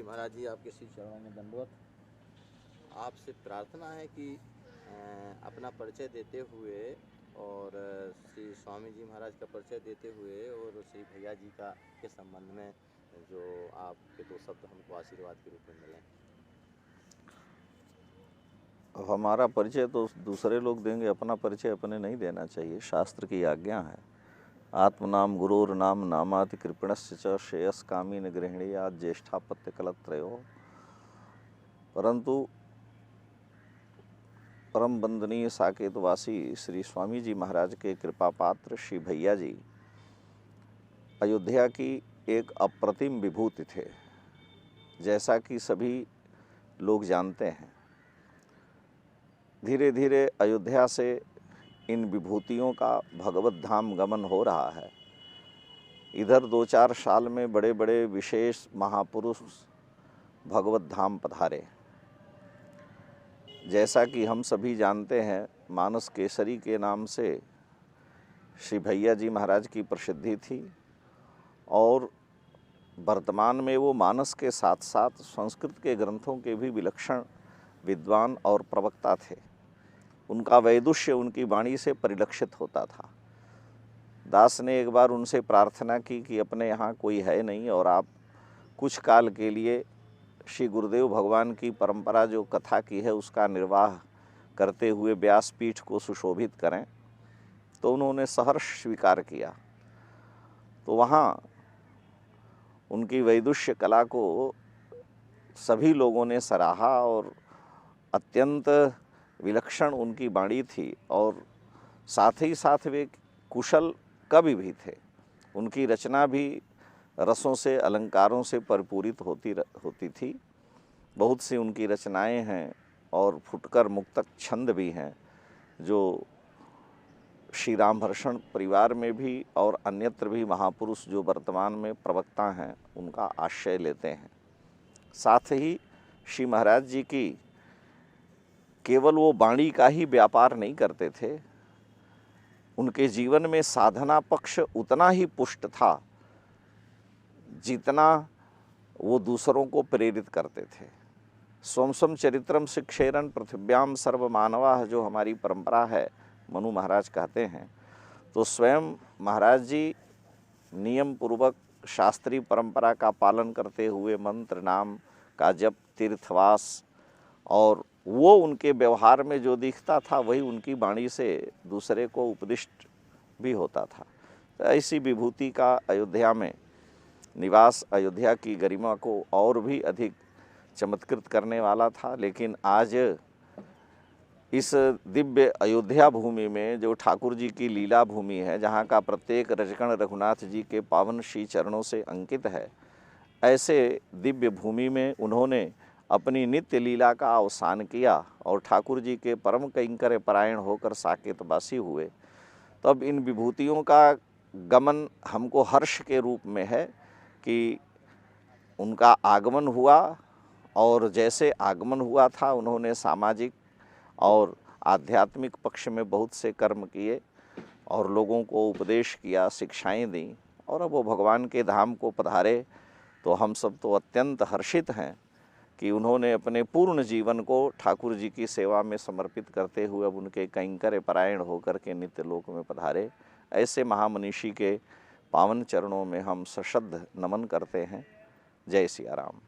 जी महाराज जी, आपके श्री चरणों में दंडवत। आपसे प्रार्थना है कि अपना परिचय देते हुए और श्री स्वामी जी महाराज का परिचय देते हुए और श्री भैया जी का के संबंध में जो आपके दो शब्द हमको आशीर्वाद के रूप में मिलें। हमारा परिचय तो दूसरे लोग देंगे, अपना परिचय अपने नहीं देना चाहिए। शास्त्र की आज्ञा है, आत्मनाम गुरोर्नाम नामाति कृपणस्य च श्रेयस कामी न गृहिणीयात् ज्येष्ठापत्य कलत्रयो। परंतु परम वंदनीय साकेतवासी श्री स्वामी जी महाराज के कृपा पात्र श्री भैया जी अयोध्या की एक अप्रतिम विभूति थे। जैसा कि सभी लोग जानते हैं, धीरे धीरे अयोध्या से इन विभूतियों का भगवत धाम गमन हो रहा है। इधर 2-4 साल में बड़े बड़े विशेष महापुरुष भगवत धाम पधारे। जैसा कि हम सभी जानते हैं, मानस केसरी के नाम से श्री भैया जी महाराज की प्रसिद्धि थी और वर्तमान में वो मानस के साथ साथ संस्कृत के ग्रंथों के भी विलक्षण विद्वान और प्रवक्ता थे। उनका वैदुष्य उनकी वाणी से परिलक्षित होता था। दास ने एक बार उनसे प्रार्थना की कि अपने यहाँ कोई है नहीं और आप कुछ काल के लिए श्री गुरुदेव भगवान की परंपरा जो कथा की है उसका निर्वाह करते हुए व्यासपीठ को सुशोभित करें। तो उन्होंने सहर्ष स्वीकार किया। तो वहाँ उनकी वैदुष्य कला को सभी लोगों ने सराहा और अत्यंत विलक्षण उनकी वाणी थी और साथ ही साथ वे कुशल कवि भी थे। उनकी रचना भी रसों से अलंकारों से परिपूरित होती थी। बहुत सी उनकी रचनाएं हैं और फुटकर मुक्तक छंद भी हैं जो श्री रामहर्षण परिवार में भी और अन्यत्र भी महापुरुष जो वर्तमान में प्रवक्ता हैं उनका आश्रय लेते हैं। साथ ही श्री महाराज जी की केवल वो वाणी का ही व्यापार नहीं करते थे, उनके जीवन में साधना पक्ष उतना ही पुष्ट था जितना वो दूसरों को प्रेरित करते थे। स्वम चरित्रम शिक्षेरन पृथिव्याम सर्वमानवा जो हमारी परंपरा है, मनु महाराज कहते हैं। तो स्वयं महाराज जी नियम पूर्वक शास्त्रीय परंपरा का पालन करते हुए मंत्र नाम का जप, तीर्थवास, और वो उनके व्यवहार में जो दिखता था वही उनकी वाणी से दूसरे को उपदिष्ट भी होता था। तो ऐसी विभूति का अयोध्या में निवास अयोध्या की गरिमा को और भी अधिक चमत्कृत करने वाला था। लेकिन आज इस दिव्य अयोध्या भूमि में जो ठाकुर जी की लीला भूमि है, जहाँ का प्रत्येक रजगण रघुनाथ जी के पावन श्री चरणों से अंकित है, ऐसे दिव्य भूमि में उन्होंने अपनी नित्य लीला का अवसान किया और ठाकुर जी के परम कैंकर्य परायण होकर साकेतवासी हुए। तब इन विभूतियों का गमन हमको हर्ष के रूप में है कि उनका आगमन हुआ और जैसे आगमन हुआ था उन्होंने सामाजिक और आध्यात्मिक पक्ष में बहुत से कर्म किए और लोगों को उपदेश किया, शिक्षाएं दी और अब वो भगवान के धाम को पधारे। तो हम सब तो अत्यंत हर्षित हैं कि उन्होंने अपने पूर्ण जीवन को ठाकुर जी की सेवा में समर्पित करते हुए अब उनके कैंकर्य परायण होकर के नित्य लोक में पधारे। ऐसे महामनीषी के पावन चरणों में हम सश्रद्ध नमन करते हैं। जय सिया राम।